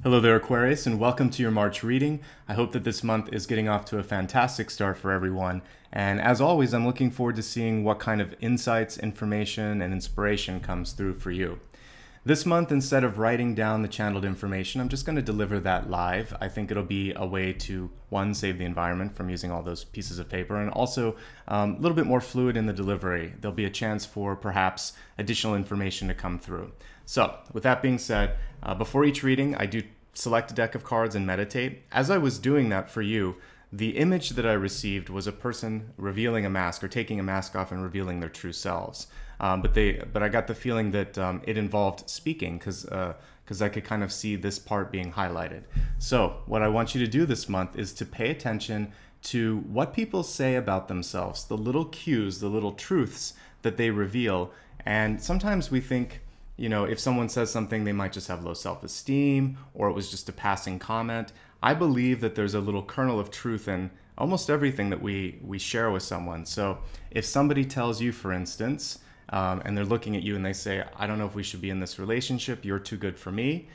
Hello there, Aquarius, and welcome to your March reading. I hope that this month is getting off to a fantastic start for everyone. And as always, I'm looking forward to seeing what kind of insights, information, and inspiration comes through for you. This month, instead of writing down the channeled information, I'm just going to deliver that live. I think it'll be a way to, one, save the environment from using all those pieces of paper, and also a little bit more fluid in the delivery. There'll be a chance for perhaps additional information to come through. So, with that being said, before each reading, I do select a deck of cards and meditate. As I was doing that for you, the image that I received was a person revealing a mask or taking a mask off and revealing their true selves. But I got the feeling that it involved speaking because I could kind of see this part being highlighted. So what I want you to do this month is to pay attention to what people say about themselves, the little cues, the little truths that they reveal. And sometimes we think, you know, if someone says something, they might just have low self-esteem, or it was just a passing comment. I believe that there's a little kernel of truth in almost everything that we share with someone. So if somebody tells you, for instance, and they're looking at you and they say, I don't know if we should be in this relationship, you're too good for me,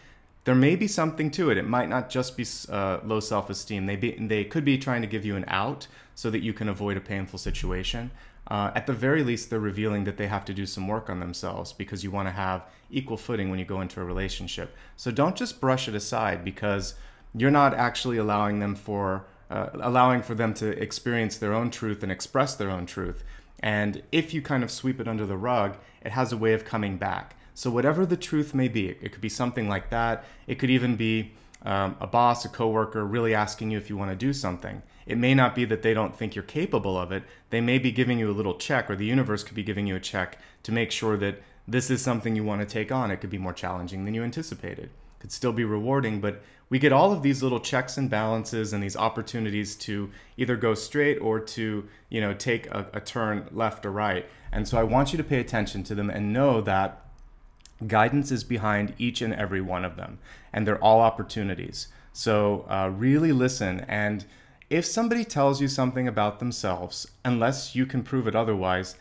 there may be something to it. It might not just be low self-esteem. They could be trying to give you an out so that you can avoid a painful situation. At the very least, they're revealing that they have to do some work on themselves because you want to have equal footing when you go into a relationship. So don't just brush it aside because you're not actually allowing for them to experience their own truth and express their own truth. And if you kind of sweep it under the rug, it has a way of coming back. So whatever the truth may be, it could be something like that. It could even be a boss, a coworker really asking you if you want to do something. It may not be that they don't think you're capable of it. They may be giving you a little check, or the universe could be giving you a check to make sure that this is something you want to take on. It could be more challenging than you anticipated. It could still be rewarding, but we get all of these little checks and balances and these opportunities to either go straight or to, you know, take a turn left or right. And so I want you to pay attention to them and know that guidance is behind each and every one of them, and they're all opportunities. So really listen, and if somebody tells you something about themselves, unless you can prove it otherwise,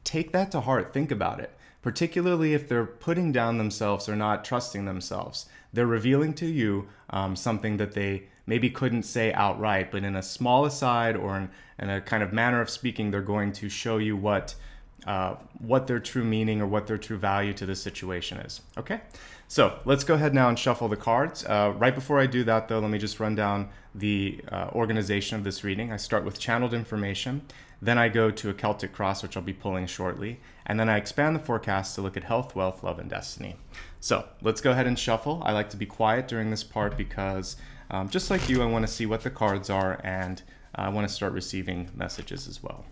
take that to heart, think about it. Particularly if they're putting down themselves or not trusting themselves. They're revealing to you something that they maybe couldn't say outright, but in a small aside or in a kind of manner of speaking, they're going to show you what their true meaning or what their true value to this situation is. Okay, so let's go ahead now and shuffle the cards. Right before I do that though, let me just run down the organization of this reading. I start with channeled information, then I go to a Celtic cross, which I'll be pulling shortly, and then I expand the forecast to look at health, wealth, love, and destiny. So let's go ahead and shuffle. I like to be quiet during this part because just like you, I want to see what the cards are, and I want to start receiving messages as well.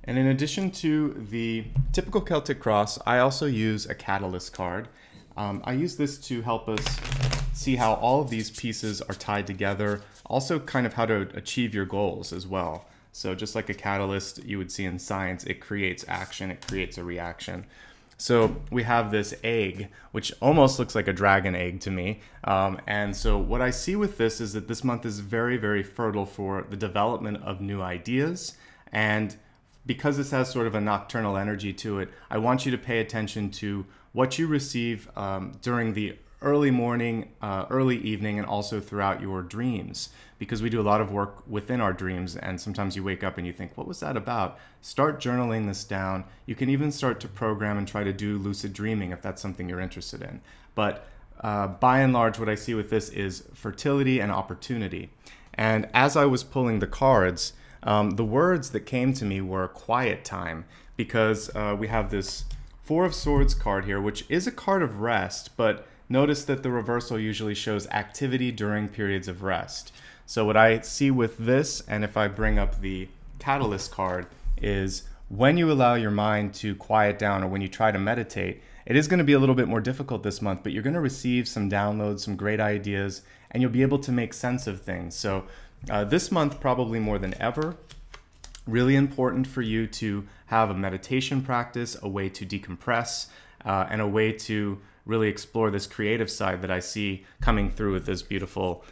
And in addition to the typical Celtic cross, I also use a catalyst card. I use this to help us see how all of these pieces are tied together, also kind of how to achieve your goals as well. So just like a catalyst you would see in science, it creates action, it creates a reaction. So we have this egg, which almost looks like a dragon egg to me. And so what I see with this is that this month is very, very fertile for the development of new ideas. And because this has sort of a nocturnal energy to it, I want you to pay attention to what you receive during the early morning, early evening, and also throughout your dreams. Because we do a lot of work within our dreams, and sometimes you wake up and you think, what was that about? Start journaling this down. You can even start to program and try to do lucid dreaming if that's something you're interested in. But by and large, what I see with this is fertility and opportunity. And as I was pulling the cards, the words that came to me were quiet time, because we have this Four of Swords card here, which is a card of rest, but notice that the reversal usually shows activity during periods of rest. So what I see with this, and if I bring up the Catalyst card, is when you allow your mind to quiet down or when you try to meditate, it is going to be a little bit more difficult this month, but you're going to receive some downloads, some great ideas, and you'll be able to make sense of things. So this month, probably more than ever, Really important for you to have a meditation practice, a way to decompress, and a way to really explore this creative side that I see coming through with this beautiful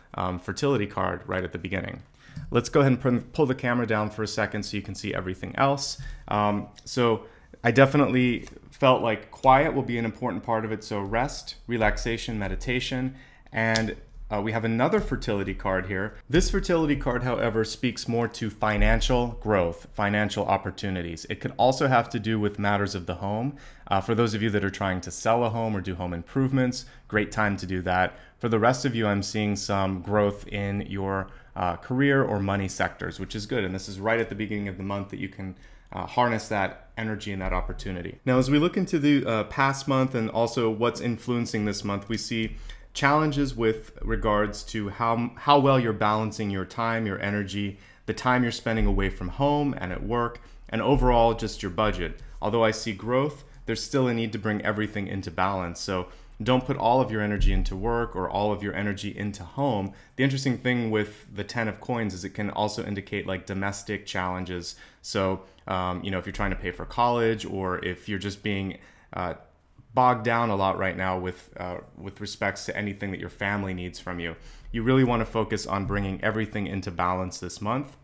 fertility card right at the beginning. Let's go ahead and pull the camera down for a second so you can see everything else. So I definitely felt like quiet will be an important part of it. So rest, relaxation, meditation, and we have another fertility card here. This fertility card, however, speaks more to financial growth, financial opportunities. It could also have to do with matters of the home. For those of you that are trying to sell a home or do home improvements, great time to do that. For the rest of you, I'm seeing some growth in your career or money sectors, which is good. And this is right at the beginning of the month that you can harness that energy and that opportunity. Now, as we look into the past month and also what's influencing this month, we see challenges with regards to how well you're balancing your time, your energy, the time you're spending away from home and at work, and overall just your budget. Although I see growth, there's still a need to bring everything into balance. So don't put all of your energy into work or all of your energy into home. The interesting thing with the 10 of coins is it can also indicate like domestic challenges. So, you know, if you're trying to pay for college, or if you're just being bogged down a lot right now with respects to anything that your family needs from you, you really want to focus on bringing everything into balance this month.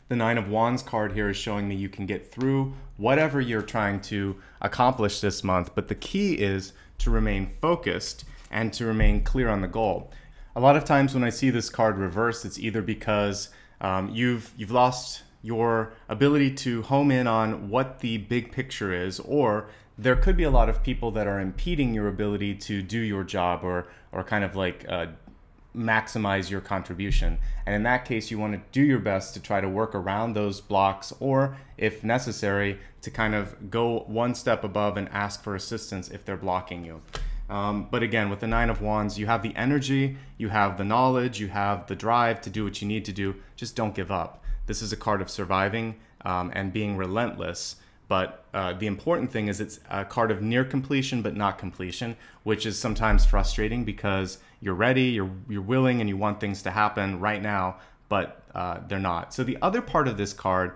The 9 of Wands card here is showing me you can get through whatever you're trying to accomplish this month, but the key is to remain focused and to remain clear on the goal. A lot of times when I see this card reversed, it's either because you've lost your ability to home in on what the big picture is, or there could be a lot of people that are impeding your ability to do your job or kind of like maximize your contribution. And in that case, you want to do your best to try to work around those blocks, or if necessary, to kind of go one step above and ask for assistance if they're blocking you. But again, with the 9 of Wands, you have the energy, you have the knowledge, you have the drive to do what you need to do. Just don't give up. This is a card of surviving and being relentless. But the important thing is it's a card of near completion but not completion, which is sometimes frustrating because you're ready, you're willing, and you want things to happen right now, but they're not. So the other part of this card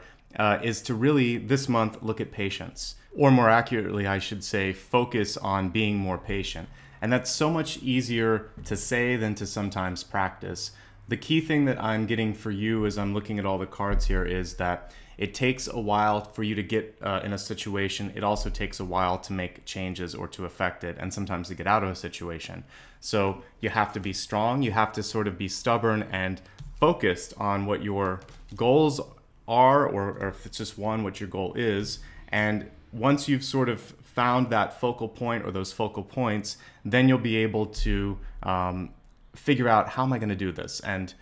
is to really, this month, look at patience. Or more accurately, I should say, focus on being more patient. And that's so much easier to say than to sometimes practice. The key thing that I'm getting for you as I'm looking at all the cards here is that it takes a while for you to get in a situation. It also takes a while to make changes or to affect it, and sometimes to get out of a situation. So you have to be strong. You have to sort of be stubborn and focused on what your goals are, or if it's just one, what your goal is. And once you've sort of found that focal point or those focal points, then you'll be able to figure out, how am I going to do this? And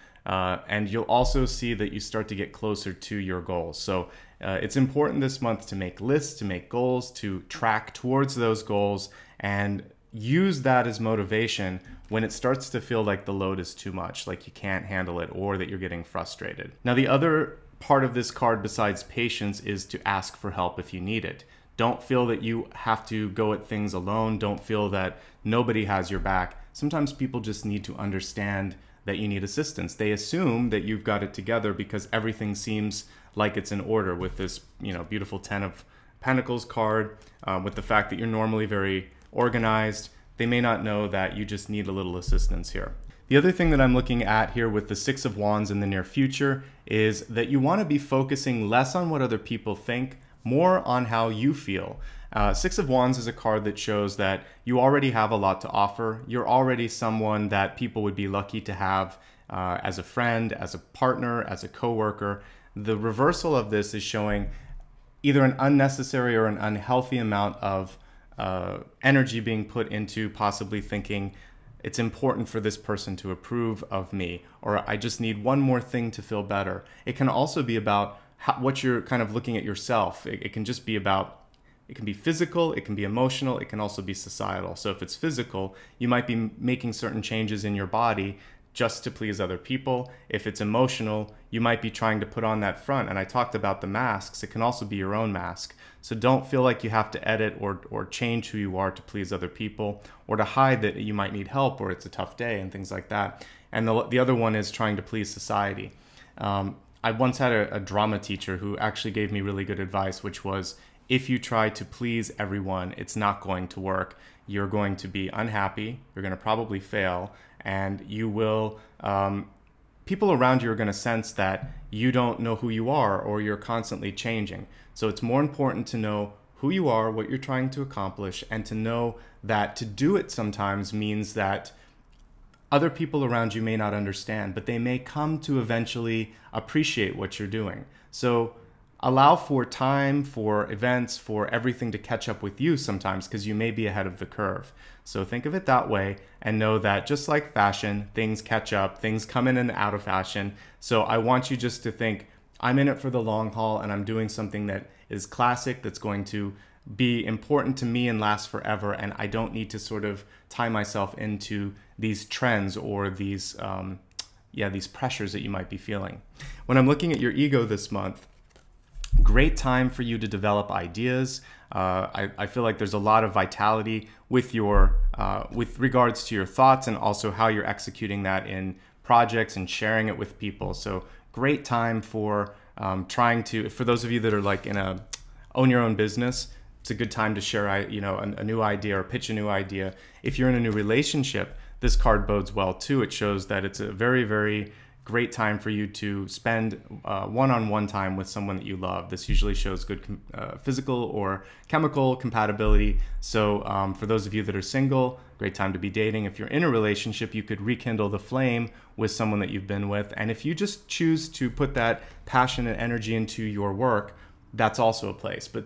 you'll also see that you start to get closer to your goals. So it's important this month to make lists, to make goals, to track towards those goals, and use that as motivation when it starts to feel like the load is too much, like you can't handle it, or that you're getting frustrated. Now, the other part of this card besides patience is to ask for help if you need it. Don't feel that you have to go at things alone. Don't feel that nobody has your back. Sometimes people just need to understand that you need assistance. They assume that you've got it together because everything seems like it's in order with this, you know, beautiful 10 of Pentacles card, with the fact that you're normally very organized. They may not know that you just need a little assistance here. The other thing that I'm looking at here with the 6 of Wands in the near future is that you want to be focusing less on what other people think, more on how you feel. 6 of Wands is a card that shows that you already have a lot to offer. You're already someone that people would be lucky to have as a friend, as a partner, as a coworker. The reversal of this is showing either an unnecessary or an unhealthy amount of energy being put into possibly thinking it's important for this person to approve of me, or I just need one more thing to feel better. It can also be about what you're kind of looking at yourself. It can just be about, it can be physical, it can be emotional, it can also be societal. So if it's physical, you might be making certain changes in your body just to please other people. If it's emotional, you might be trying to put on that front. And I talked about the masks. It can also be your own mask. So don't feel like you have to edit or change who you are to please other people, or to hide that you might need help or it's a tough day and things like that. And the other one is trying to please society. I once had a drama teacher who actually gave me really good advice, which was, if you try to please everyone, it's not going to work. You're going to be unhappy, you're going to probably fail, and you will, people around you are going to sense that you don't know who you are, or you're constantly changing. So it's more important to know who you are, what you're trying to accomplish, and to know that to do it sometimes means that other people around you may not understand, but they may come to eventually appreciate what you're doing. So allow for time, for events, for everything to catch up with you sometimes, because you may be ahead of the curve. So think of it that way, and know that just like fashion, things catch up, things come in and out of fashion. So I want you just to think, I'm in it for the long haul, and I'm doing something that is classic, that's going to be important to me and last forever, and I don't need to sort of tie myself into these trends or these these pressures that you might be feeling. When I'm looking at your ego this month, great time for you to develop ideas. I feel like there's a lot of vitality with your with regards to your thoughts, and also how you're executing that in projects and sharing it with people. So great time for trying to, for those of you that are like in a own your own business, it's a good time to share, a new idea or pitch a new idea. If you're in a new relationship, this card bodes well too. It shows that it's a very, very great time for you to spend one-on-one time with someone that you love. This usually shows good physical or chemical compatibility. So for those of you that are single, great time to be dating. If you're in a relationship, you could rekindle the flame with someone that you've been with. And if you just choose to put that passion and energy into your work, that's also a place. But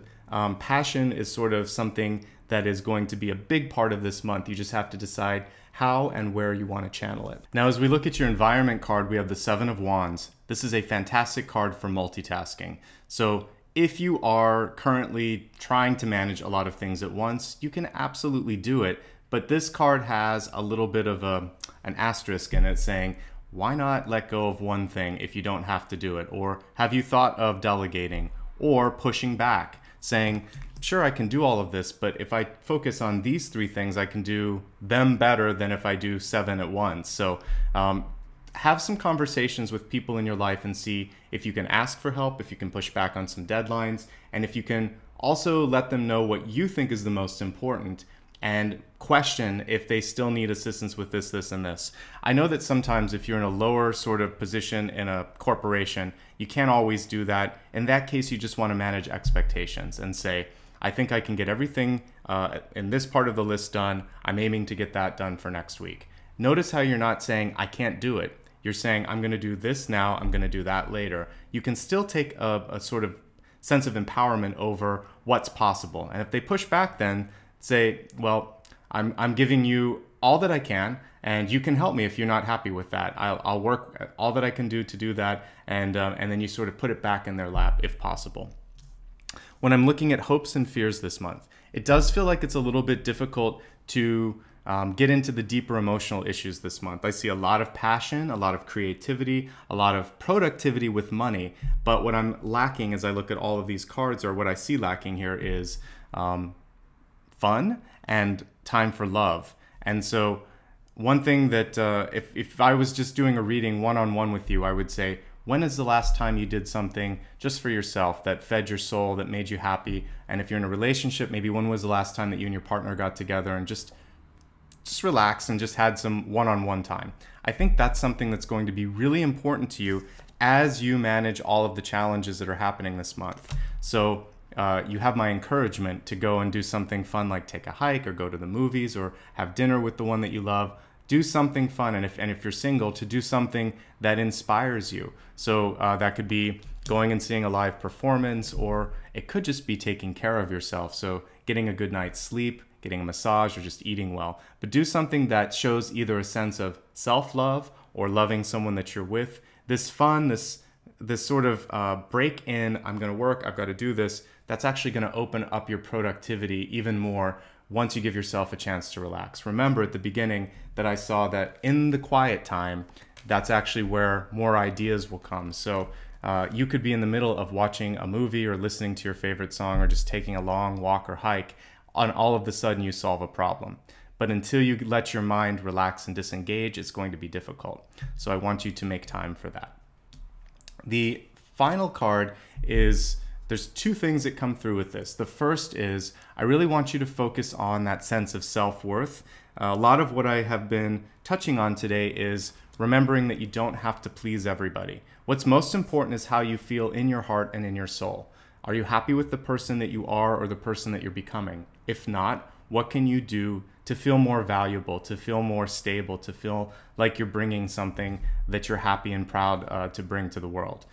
passion is sort of something that is going to be a big part of this month. You just have to decide how and where you want to channel it. Now, as we look at your environment card, we have the Seven of Wands. This is a fantastic card for multitasking. So if you are currently trying to manage a lot of things at once, you can absolutely do it. But this card has a little bit of an asterisk in it saying, why not let go of one thing if you don't have to do it? Or have you thought of delegating or pushing back, saying, sure, I can do all of this, but if I focus on these three things, I can do them better than if I do 7 at once. So have some conversations with people in your life and see if you can ask for help, if you can push back on some deadlines, and if you can also let them know what you think is the most important, and question if they still need assistance with this, this, and this. I know that sometimes if you're in a lower sort of position in a corporation, you can't always do that. In that case, you just want to manage expectations and say, I think I can get everything in this part of the list done. I'm aiming to get that done for next week. Notice how you're not saying, I can't do it. You're saying, I'm going to do this now, I'm going to do that later. You can still take a sort of sense of empowerment over what's possible. And if they push back, then say, well, I'm giving you all that I can, and you can help me if you're not happy with that. I'll work all that I can do to do that, and then you sort of put it back in their lap if possible. When I'm looking at hopes and fears this month, it does feel like it's a little bit difficult to get into the deeper emotional issues this month. I see a lot of passion, a lot of creativity, a lot of productivity with money, but what I'm lacking as I look at all of these cards, or what I see lacking here, is fun and time for love. And so one thing that if I was just doing a reading one-on-one with you, I would say, when is the last time you did something just for yourself that fed your soul, that made you happy? And if you're in a relationship, maybe when was the last time that you and your partner got together and just relaxed and just had some one-on-one time? I think that's something that's going to be really important to you as you manage all of the challenges that are happening this month. So you have my encouragement to go and do something fun, like take a hike or go to the movies or have dinner with the one that you love. Do something fun, and if you're single, to do something that inspires you. So that could be going and seeing a live performance, or it could just be taking care of yourself. So getting a good night's sleep, getting a massage, or just eating well. But do something that shows either a sense of self-love or loving someone that you're with. This fun, this sort of break in, I'm gonna work, I've gotta do this, that's actually gonna open up your productivity even more once you give yourself a chance to relax. Remember at the beginning that I saw that in the quiet time, that's actually where more ideas will come. So you could be in the middle of watching a movie or listening to your favorite song or just taking a long walk or hike, and all of a sudden you solve a problem. But until you let your mind relax and disengage, it's going to be difficult. So I want you to make time for that. The final card is, there's two things that come through with this. The first is, I really want you to focus on that sense of self-worth. A lot of what I have been touching on today is remembering that you don't have to please everybody. What's most important is how you feel in your heart and in your soul. Are you happy with the person that you are or the person that you're becoming? If not, what can you do to feel more valuable, to feel more stable, to feel like you're bringing something that you're happy and proud to bring to the world?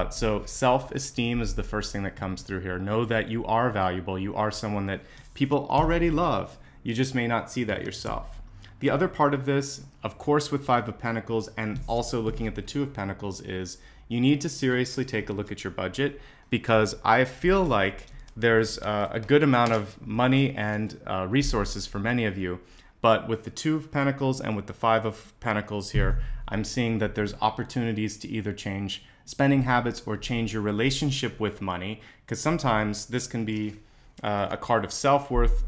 So self-esteem is the first thing that comes through here. Know that you are valuable. You are someone that people already love. You just may not see that yourself. The other part of this, of course, with Five of Pentacles and also looking at the Two of Pentacles, is you need to seriously take a look at your budget, because I feel like there's a good amount of money and resources for many of you. But with the Two of Pentacles and with the Five of Pentacles here, I'm seeing that there's opportunities to either change spending habits or change your relationship with money, because sometimes this can be a card of self-worth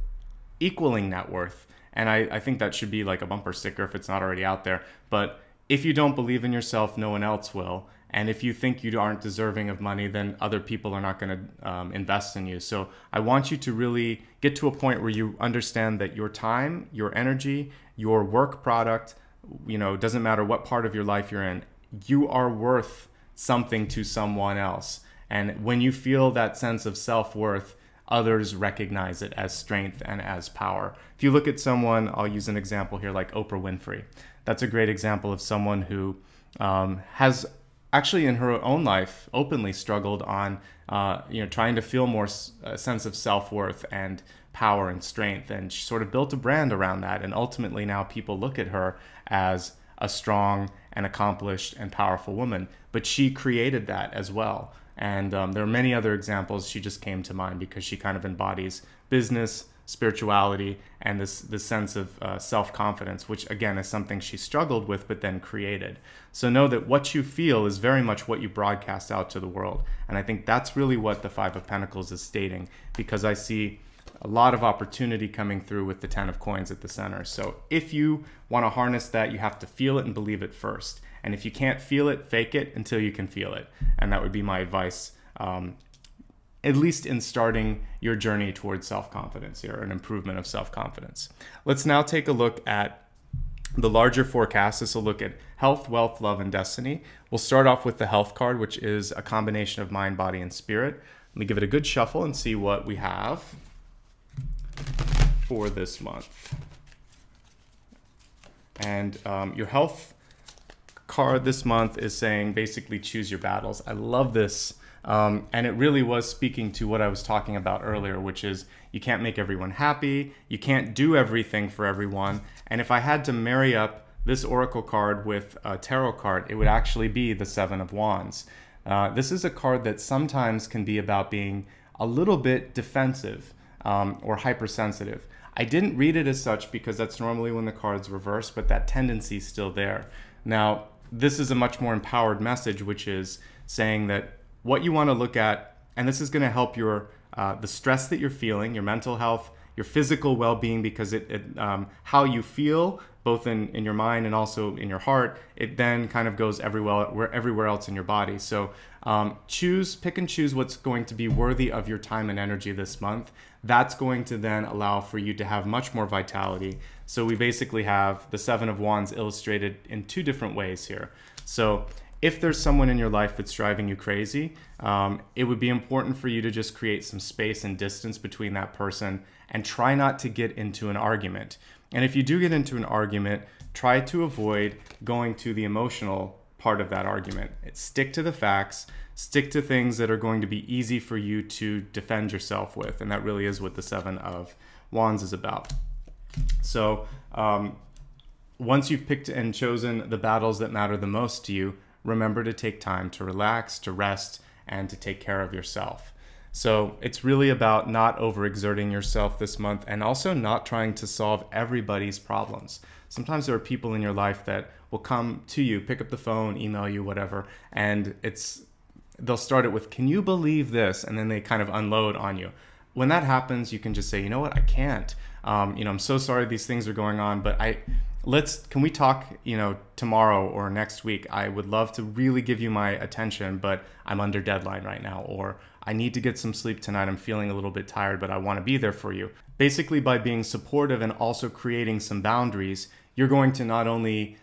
equaling net worth. And I think that should be like a bumper sticker if it's not already out there. But if you don't believe in yourself, no one else will. And if you think you aren't deserving of money, then other people are not going to invest in you. So I want you to really get to a point where you understand that your time, your energy, your work product, doesn't matter what part of your life you're in, you are worth something to someone else. And when you feel that sense of self-worth, others recognize it as strength and as power. If you look at someone, I'll use an example here like Oprah Winfrey. That's a great example of someone who has actually in her own life openly struggled on trying to feel more sense of self-worth and power and strength, and she sort of built a brand around that, and ultimately now people look at her as a strong and accomplished and powerful woman. But she created that as well. And there are many other examples. She just came to mind because she kind of embodies business, spirituality, and this sense of self-confidence, which again is something she struggled with but then created. So know that what you feel is very much what you broadcast out to the world. And I think that's really what the Five of Pentacles is stating, because I see a lot of opportunity coming through with the Ten of Coins at the center. So if you want to harness that, you have to feel it and believe it first. And if you can't feel it, fake it until you can feel it. And that would be my advice, at least in starting your journey towards self-confidence here, an improvement of self-confidence. Let's now take a look at the larger forecast. This will look at health, wealth, love, and destiny. We'll start off with the health card, which is a combination of mind, body, and spirit. Let me give it a good shuffle and see what we have for this month. And your health card this month is saying basically choose your battles. I love this. And it really was speaking to what I was talking about earlier, which is you can't make everyone happy. You can't do everything for everyone. And if I had to marry up this Oracle card with a tarot card, it would actually be the Seven of Wands. This is a card that sometimes can be about being a little bit defensive or hypersensitive. I didn't read it as such because that's normally when the card's reversed, but that tendency is still there. Now, this is a much more empowered message, which is saying that what you want to look at, and this is going to help your the stress that you're feeling, your mental health, your physical well-being, because how you feel, both in your mind and also in your heart, it then kind of goes everywhere else in your body. So pick and choose what's going to be worthy of your time and energy this month. That's going to then allow for you to have much more vitality. So we basically have the Seven of Wands illustrated in two different ways here. So if there's someone in your life that's driving you crazy, it would be important for you to just create some space and distance between that person and try not to get into an argument. And if you do get into an argument, try to avoid going to the emotional part of that argument. Stick to the facts, stick to things that are going to be easy for you to defend yourself with. And that really is what the Seven of Wands is about. So once you've picked and chosen the battles that matter the most to you, remember to take time to relax, to rest, and to take care of yourself. So it's really about not overexerting yourself this month, and also not trying to solve everybody's problems. Sometimes there are people in your life that will come to you, pick up the phone, email you, whatever, and they'll start it with, "Can you believe this?" And then they kind of unload on you. When that happens, you can just say, "You know what, I can't. I'm so sorry these things are going on, but Can we talk, tomorrow or next week? I would love to really give you my attention, but I'm under deadline right now, or I need to get some sleep tonight. I'm feeling a little bit tired, but I want to be there for you. Basically, by being supportive and also creating some boundaries, you're going to not only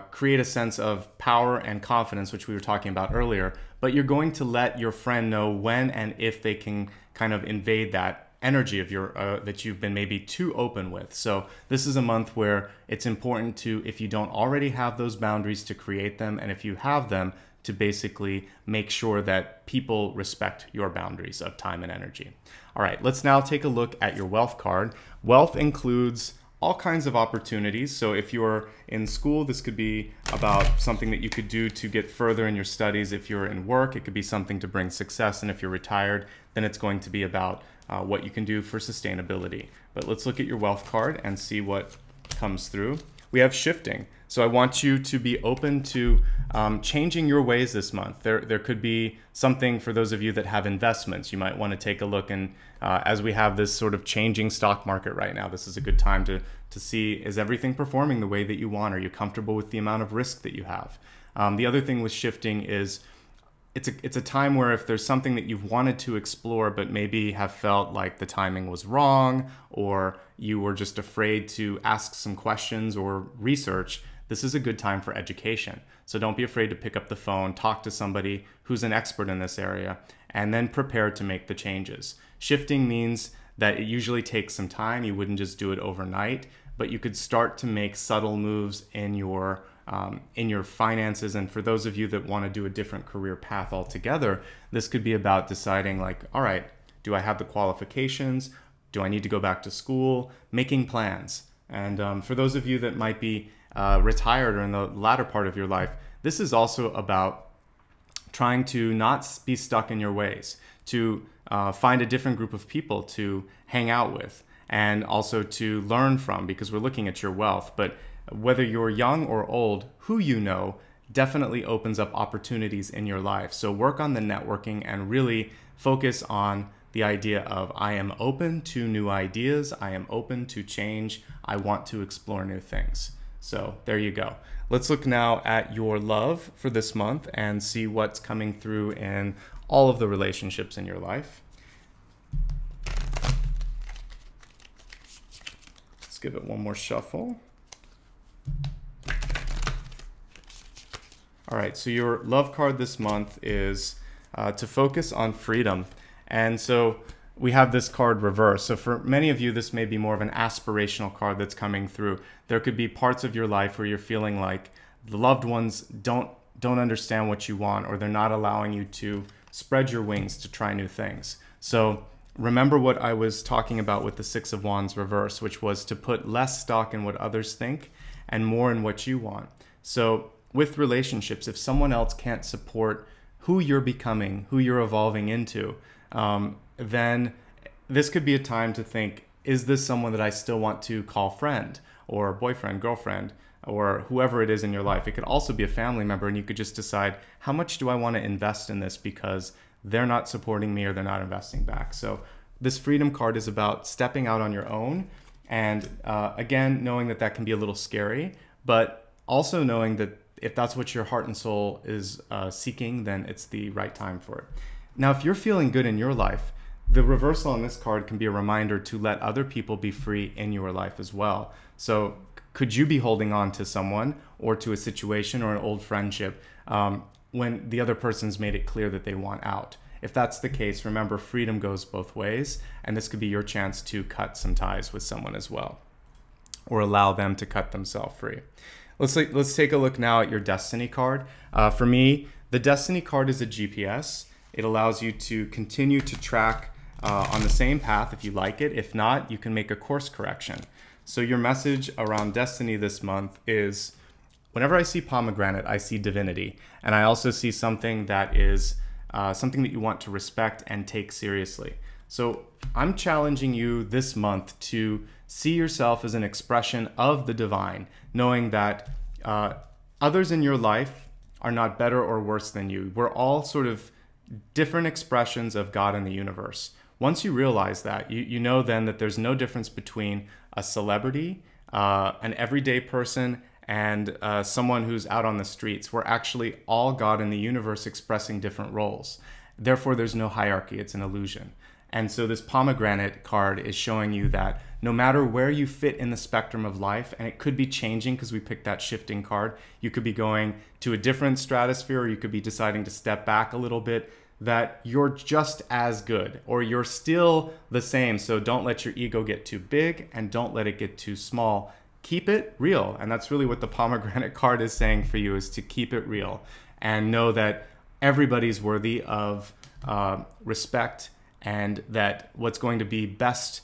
create a sense of power and confidence, which we were talking about earlier, but you're going to let your friend know when and if they can kind of invade that energy of your that you've been maybe too open with. So this is a month where it's important to, if you don't already have those boundaries, to create them, and if you have them, to basically make sure that people respect your boundaries of time and energy. All right, let's now take a look at your wealth card. Wealth includes all kinds of opportunities. So if you're in school, this could be about something that you could do to get further in your studies. If you're in work, it could be something to bring success. And if you're retired, then it's going to be about what you can do for sustainability. But let's look at your wealth card and see what comes through. We have shifting. So I want you to be open to changing your ways this month. There could be something for those of you that have investments. You might want to take a look, and as we have this sort of changing stock market right now, this is a good time to see, is everything performing the way that you want? Are you comfortable with the amount of risk that you have? The other thing with shifting is it's a time where if there's something that you've wanted to explore but maybe have felt like the timing was wrong, or you were just afraid to ask some questions or research, this is a good time for education. So don't be afraid to pick up the phone, talk to somebody who's an expert in this area, and then prepare to make the changes. Shifting means that it usually takes some time. You wouldn't just do it overnight, but you could start to make subtle moves in your finances. And for those of you that want to do a different career path altogether, this could be about deciding, like, all right, do I have the qualifications? Do I need to go back to school? Making plans. And for those of you that might be retired or in the latter part of your life, this is also about trying to not be stuck in your ways, to find a different group of people to hang out with, and also to learn from, because we're looking at your wealth. But whether you're young or old, who you know definitely opens up opportunities in your life. So work on the networking and really focus on the idea of, I am open to new ideas, I am open to change, I want to explore new things. So there you go. Let's look now at your love for this month and see what's coming through in all of the relationships in your life. Let's give it one more shuffle. All right, so your love card this month is to focus on freedom. And so we have this card reversed. So for many of you, this may be more of an aspirational card that's coming through. There could be parts of your life where you're feeling like the loved ones don't understand what you want, or they're not allowing you to spread your wings to try new things. So remember what I was talking about with the Six of Wands reverse, which was to put less stock in what others think and more in what you want. So with relationships, if someone else can't support who you're becoming, who you're evolving into, then this could be a time to think, is this someone that I still want to call friend or boyfriend, girlfriend, or whoever it is in your life? It could also be a family member, and you could just decide, how much do I want to invest in this because they're not supporting me or they're not investing back. So this freedom card is about stepping out on your own, and again, knowing that that can be a little scary, but also knowing that if that's what your heart and soul is seeking, then it's the right time for it. Now, if you're feeling good in your life, the reversal on this card can be a reminder to let other people be free in your life as well. So could you be holding on to someone or to a situation or an old friendship when the other person's made it clear that they want out? If that's the case, remember, freedom goes both ways, and this could be your chance to cut some ties with someone as well, or allow them to cut themselves free. Let's take a look now at your destiny card. For me, the destiny card is a GPS. It allows you to continue to track on the same path if you like it. If not, you can make a course correction. So your message around destiny this month is, whenever I see pomegranate, I see divinity. And I also see something that is something that you want to respect and take seriously. So I'm challenging you this month to see yourself as an expression of the divine, knowing that others in your life are not better or worse than you. We're all sort of different expressions of God in the universe. Once you realize that, you know then that there's no difference between a celebrity an everyday person, and someone who's out on the streets. We're actually all God in the universe expressing different roles. Therefore, there's no hierarchy. It's an illusion. And so this pomegranate card is showing you that no matter where you fit in the spectrum of life, and it could be changing because we picked that shifting card, you could be going to a different stratosphere, or you could be deciding to step back a little bit, that you're just as good, or you're still the same. So don't let your ego get too big and don't let it get too small. Keep it real. And that's really what the pomegranate card is saying for you, is to keep it real and know that everybody's worthy of respect, and that what's going to be best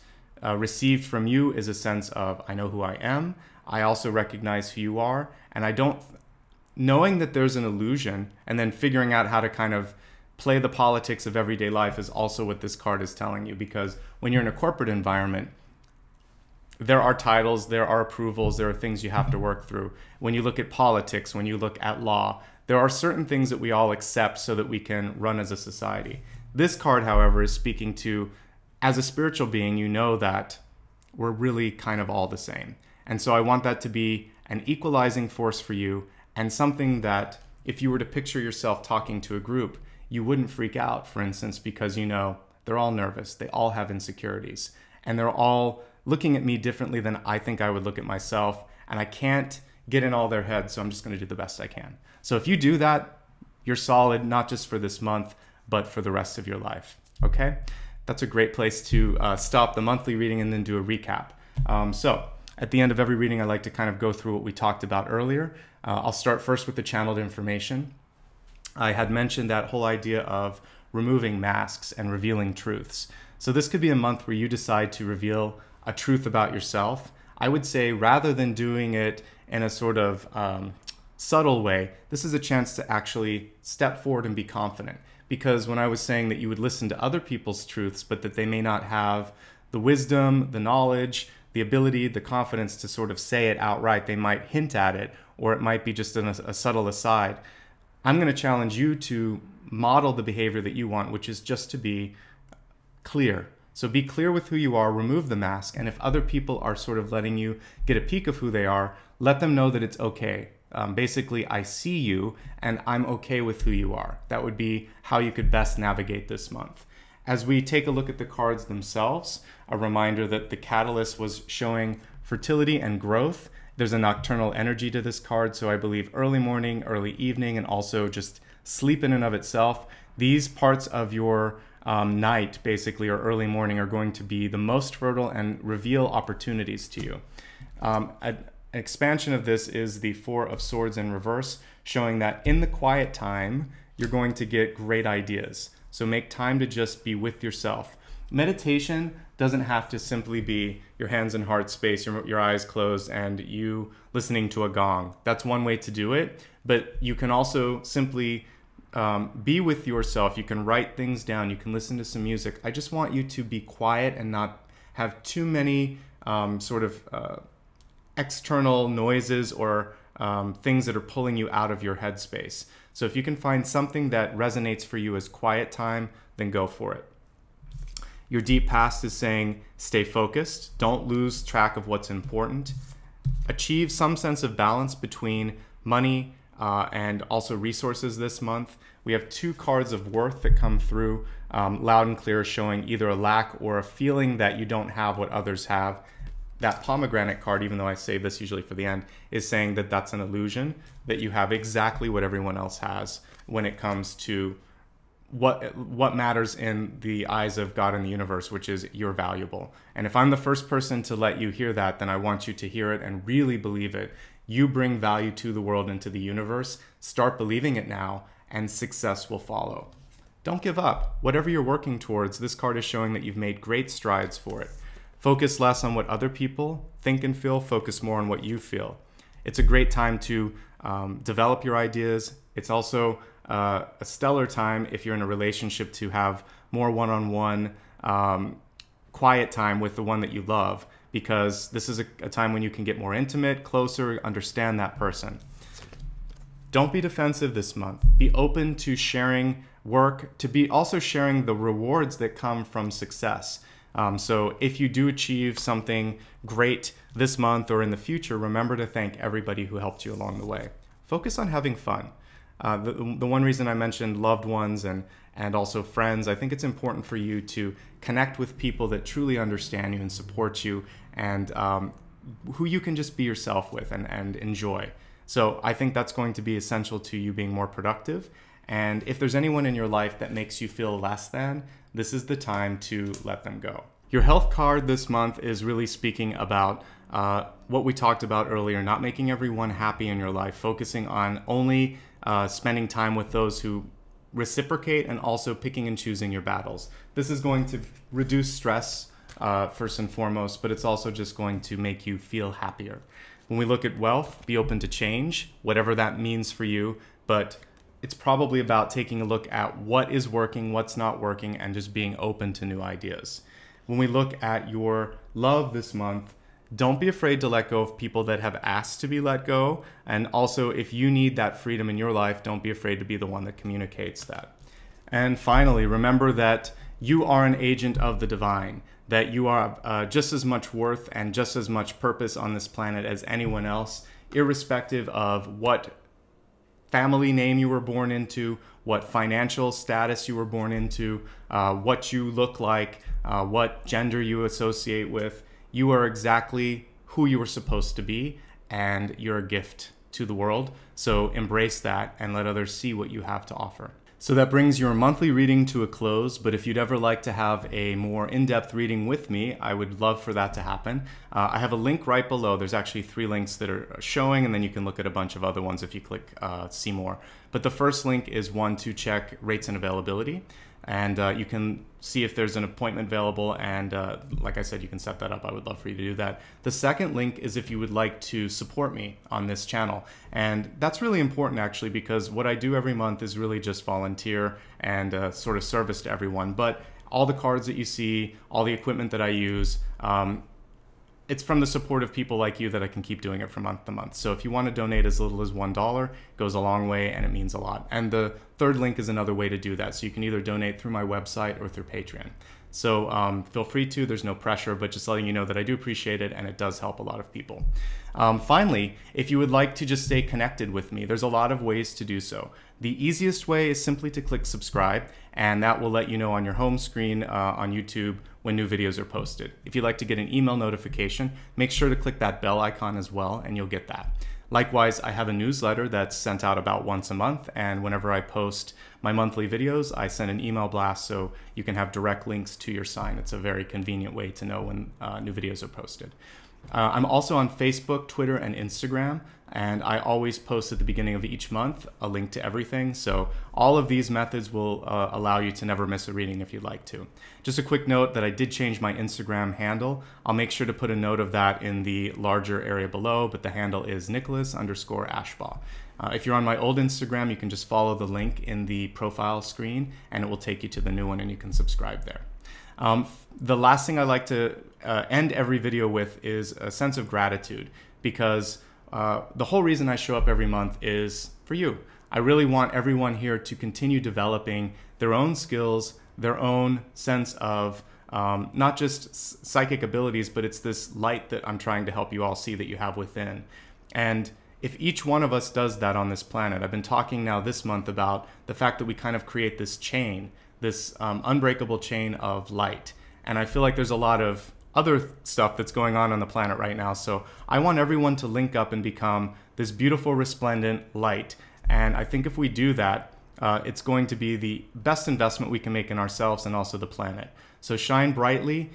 received from you is a sense of, I know who I am, I also recognize who you are, and knowing that there's an illusion and then figuring out how to kind of play the politics of everyday life is also what this card is telling you. Because when you're in a corporate environment, there are titles, there are approvals, there are things you have to work through. When you look at politics, when you look at law, there are certain things that we all accept so that we can run as a society. This card, however, is speaking to, as a spiritual being, you know that we're really kind of all the same. And so I want that to be an equalizing force for you, and something that if you were to picture yourself talking to a group, you wouldn't freak out, for instance, because you know they're all nervous, they all have insecurities, and they're all looking at me differently than I think I would look at myself, and I can't get in all their heads, so I'm just going to do the best I can. So if you do that, you're solid, not just for this month, but for the rest of your life, okay? That's a great place to stop the monthly reading and then do a recap. So at the end of every reading, I like to kind of go through what we talked about earlier. I'll start first with the channeled information. I had mentioned that whole idea of removing masks and revealing truths. So this could be a month where you decide to reveal a truth about yourself. I would say, rather than doing it in a sort of subtle way, this is a chance to actually step forward and be confident. Because when I was saying that you would listen to other people's truths, but that they may not have the wisdom, the knowledge, the ability, the confidence to sort of say it outright, they might hint at it, or it might be just a subtle aside. I'm going to challenge you to model the behavior that you want, which is just to be clear. So be clear with who you are, remove the mask, and if other people are sort of letting you get a peek of who they are, let them know that it's okay. Basically, I see you and I'm okay with who you are. That would be how you could best navigate this month. As we take a look at the cards themselves, a reminder that the catalyst was showing fertility and growth. There's a nocturnal energy to this card, so I believe early morning, early evening, and also just sleep in and of itself. These parts of your night, basically, or early morning, are going to be the most fertile and reveal opportunities to you. An expansion of this is the Four of Swords in reverse, showing that in the quiet time, you're going to get great ideas. So make time to just be with yourself. Meditation doesn't have to simply be your hands in heart space, your eyes closed, and you listening to a gong. That's one way to do it, but you can also simply be with yourself. You can write things down. You can listen to some music. I just want you to be quiet and not have too many external noises or things that are pulling you out of your headspace. So if you can find something that resonates for you as quiet time, then go for it. Your deep past is saying, stay focused, don't lose track of what's important, achieve some sense of balance between money and also resources this month. We have two cards of worth that come through loud and clear, showing either a lack or a feeling that you don't have what others have. That pomegranate card, even though I save this usually for the end, is saying that that's an illusion, that you have exactly what everyone else has when it comes to what matters in the eyes of God and the universe, which is you're valuable. And if I'm the first person to let you hear that, then I want you to hear it and really believe it. You bring value to the world and to the universe. Start believing it now, and success will follow. Don't give up. Whatever you're working towards, this card is showing that you've made great strides for it. Focus less on what other people think and feel, focus more on what you feel. It's a great time to develop your ideas. It's also a stellar time if you're in a relationship to have more one-on-one quiet time with the one that you love, because this is a time when you can get more intimate, closer, understand that person. Don't be defensive this month. Be open to sharing work, to be also sharing the rewards that come from success. So if you do achieve something great this month or in the future, remember to thank everybody who helped you along the way. Focus on having fun. The one reason I mentioned loved ones and also friends, I think it's important for you to connect with people that truly understand you and support you, and who you can just be yourself with and enjoy. So I think that's going to be essential to you being more productive. And if there's anyone in your life that makes you feel less than, this is the time to let them go. Your health card this month is really speaking about what we talked about earlier, not making everyone happy in your life, focusing on only spending time with those who reciprocate, and also picking and choosing your battles. This is going to reduce stress first and foremost, but it's also just going to make you feel happier. When we look at wealth, be open to change, whatever that means for you, but it's probably about taking a look at what is working, what's not working, and just being open to new ideas. When we look at your love this month, don't be afraid to let go of people that have asked to be let go. And also, if you need that freedom in your life, don't be afraid to be the one that communicates that. And finally, remember that you are an agent of the divine, that you are just as much worth and just as much purpose on this planet as anyone else, irrespective of what family name you were born into, what financial status you were born into, what you look like, what gender you associate with. You are exactly who you were supposed to be, and you're a gift to the world. So embrace that and let others see what you have to offer. So that brings your monthly reading to a close, but if you'd ever like to have a more in-depth reading with me, I would love for that to happen. I have a link right below. There's actually 3 links that are showing, and then you can look at a bunch of other ones if you click see more. But the first link is one to check rates and availability, and you can see if there's an appointment available, and like I said, you can set that up. I would love for you to do that. The second link is if you would like to support me on this channel, and that's really important actually, because what I do every month is really just volunteer and sort of service to everyone. But all the cards that you see, all the equipment that I use, it's from the support of people like you that I can keep doing it from month to month. So if you want to donate as little as $1, it goes a long way and it means a lot. And the third link is another way to do that. So you can either donate through my website or through Patreon. So feel free to, there's no pressure, but just letting you know that I do appreciate it and it does help a lot of people. Finally, if you would like to just stay connected with me, there's a lot of ways to do so. The easiest way is simply to click subscribe, and that will let you know on your home screen on YouTube when new videos are posted. If you'd like to get an email notification, make sure to click that bell icon as well, and you'll get that. Likewise, I have a newsletter that's sent out about once a month, and whenever I post my monthly videos, I send an email blast so you can have direct links to your sign. It's a very convenient way to know when new videos are posted. I'm also on Facebook, Twitter, and Instagram, and I always post at the beginning of each month a link to everything. So all of these methods will allow you to never miss a reading if you'd like to. Just a quick note that I did change my Instagram handle. I'll make sure to put a note of that in the larger area below, but the handle is Nicholas_Ashbaugh. If you're on my old Instagram, you can just follow the link in the profile screen and it will take you to the new one and you can subscribe there. The last thing I like to end every video with is a sense of gratitude, because the whole reason I show up every month is for you. I really want everyone here to continue developing their own skills, their own sense of not just psychic abilities, but it's this light that I'm trying to help you all see that you have within. And if each one of us does that on this planet, I've been talking now this month about the fact that we kind of create this chain, this unbreakable chain of light. And I feel like there's a lot of other stuff that's going on the planet right now. So I want everyone to link up and become this beautiful, resplendent light. And I think if we do that, it's going to be the best investment we can make in ourselves and also the planet. So shine brightly,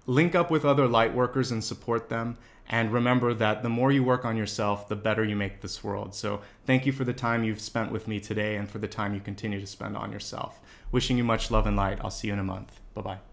link up with other light workers and support them. And remember that the more you work on yourself, the better you make this world. So thank you for the time you've spent with me today and for the time you continue to spend on yourself. Wishing you much love and light. I'll see you in a month. Bye-bye.